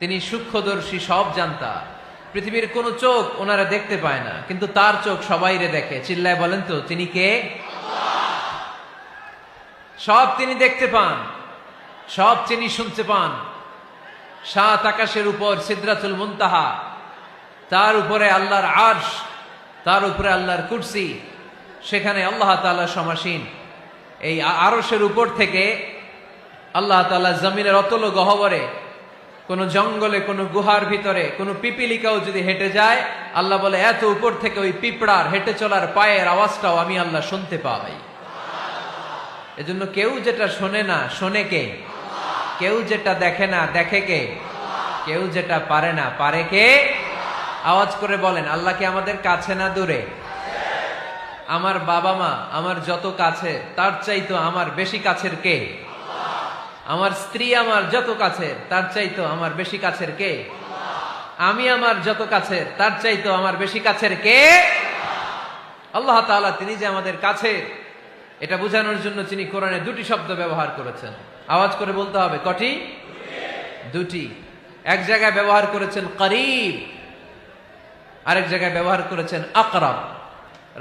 তিনি সূক্ষ্মদর্শী, সব জানতা। পৃথিবীর কোন চোখ ওনারা দেখতে পায় না, কিন্তু তার চোখ সবাইরে দেখে। চিল্লায় বলেন তো তিনি কে? সব তিনি দেখতে পান, সব তিনি শুনতে পান। সাত আকাশের উপর সিদরাতুল মুনতাহা, তার উপরে আল্লাহর আরশ, তার উপরে আল্লাহর কুরসি, সেখানে আল্লাহ তাআলা সমাসীন। এই আরশের উপর থেকে আল্লাহ তাআলা জমিনের অতল গহ্বরে, কোন জঙ্গলে, কোন গুহার ভিতরে কোন পিপিলিকাও যদি হেঁটে যায়, আল্লাহ বলে এত উপর থেকে ওই পিঁপড়ার হেঁটে চলার পায়ের আওয়াজটাও আমি আল্লাহ শুনতে পাই। এজন্য কেউ যেটা শোনে না, শোনে কে? কেউ যেটা দেখে না, দেখে কে? কেউ যেটা পারে না, পারে কে? আওয়াজ করে বলেন, আল্লাহ কি আমাদের কাছে না দূরে? আমার বাবা মা আমার যত কাছে, তার চাইতো আমার বেশি কাছের কে? আমার স্ত্রী আমার যত কাছের, তার চাইতো আমার বেশি কাছের কে? আমি আমার যত কাছের, তার চাইতো আমার বেশি কাছের কে? আল্লাহ তাআলা তিনি যে আমাদের কাছে, এটা বোঝানোর জন্য তিনি কোরআনে দুটি শব্দ ব্যবহার করেছেন। আওয়াজ করে বলতে হবে, কটি? দুটি। এক জায়গায় ব্যবহার করেছেন করিব, আরেক জায়গায় ব্যবহার করেছেন আকরাব।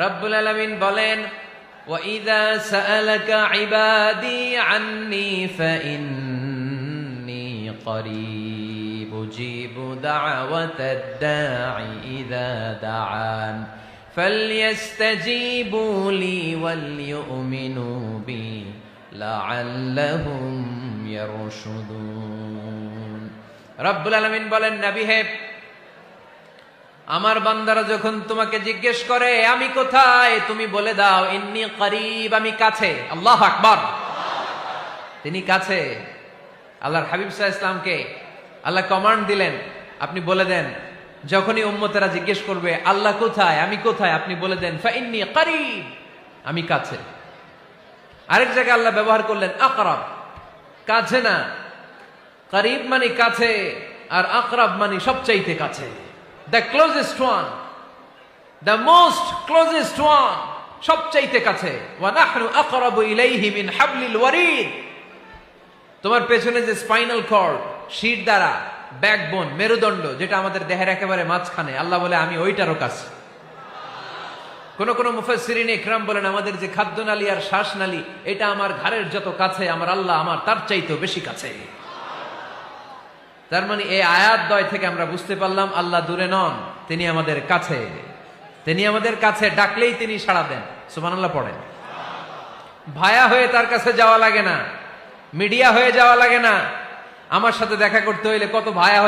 রব্বুল আলামিন বলেন, وَإِذَا سَأَلَكَ عِبَادِي عَنِّي فَإِنِّي قَرِيبٌ أُجِيبُ دَعْوَةَ الدَّاعِ إِذَا دَعَانِ فَلْيَسْتَجِيبُوا لِي وَلْيُؤْمِنُوا بِي لَعَلَّهُمْ يَرْشُدُونَ। রব্বুল আলামিন বলেন, নবী হে, আমার বান্দারা যখন তোমাকে জিজ্ঞেস করে আমি কোথায়, তুমি বলে দাও ইন্নী করিব, আমি কাছে। আল্লাহু আকবার। তিনি কাছে। আল্লাহর হাবিব সাল্লাল্লাহু আলাইহি ওয়াসাল্লামকে আল্লাহ কমান্ড দিলেন, আপনি বলে দেন, যখনই উম্মতেরা জিজ্ঞেস করবে আল্লাহ কোথায়, আমি কোথায়, আপনি বলে দেন ফাইন্নী করিব, আমি কাছে। আরেক জায়গায় আল্লাহ ব্যবহার করলেন আকরাব, কাছে না। করিব মানে কাছে, আর আকরাব মানে সবচাইতে কাছে। The closest one, the most closest one, সবচাইতে কাছে। ওয়া নাহনু আকরাবু ইলাইহি মিন হাবলিল ওয়ারিদ। তোমার পেছনে যে স্পাইনাল কর্ড, শির দ্বারা, ব্যাকবোন, মেরুদণ্ড, যেটা আমাদের দেহের একেবারে মাঝখানে, আল্লাহ বলে আমি ওইটারও কাছে। কোন কোন মুফাসসিরিন ইকরাম বলেন, আমাদের যে খাদ্যনালী আর শ্বাসনালী, এটা আমার ঘাড়ের যত কাছে, আমার আল্লাহ আমার তার চাইতেও বেশি কাছে। তার মানে এই আয়াত দ্বয় থেকে আমরা বুঝতে পারলাম আল্লাহ দূরে নন, তিনি আমাদের কাছে। তিনি আমাদের কাছে, ডাকলেই তিনি সাড়া দেন। সুবহানাল্লাহ পড়েন। ভায়া হয়ে তার কাছে যাওয়া লাগে না, মিডিয়া হয়ে যাওয়া লাগে না। আমার সাথে দেখা করতে হইলে কত ভায়া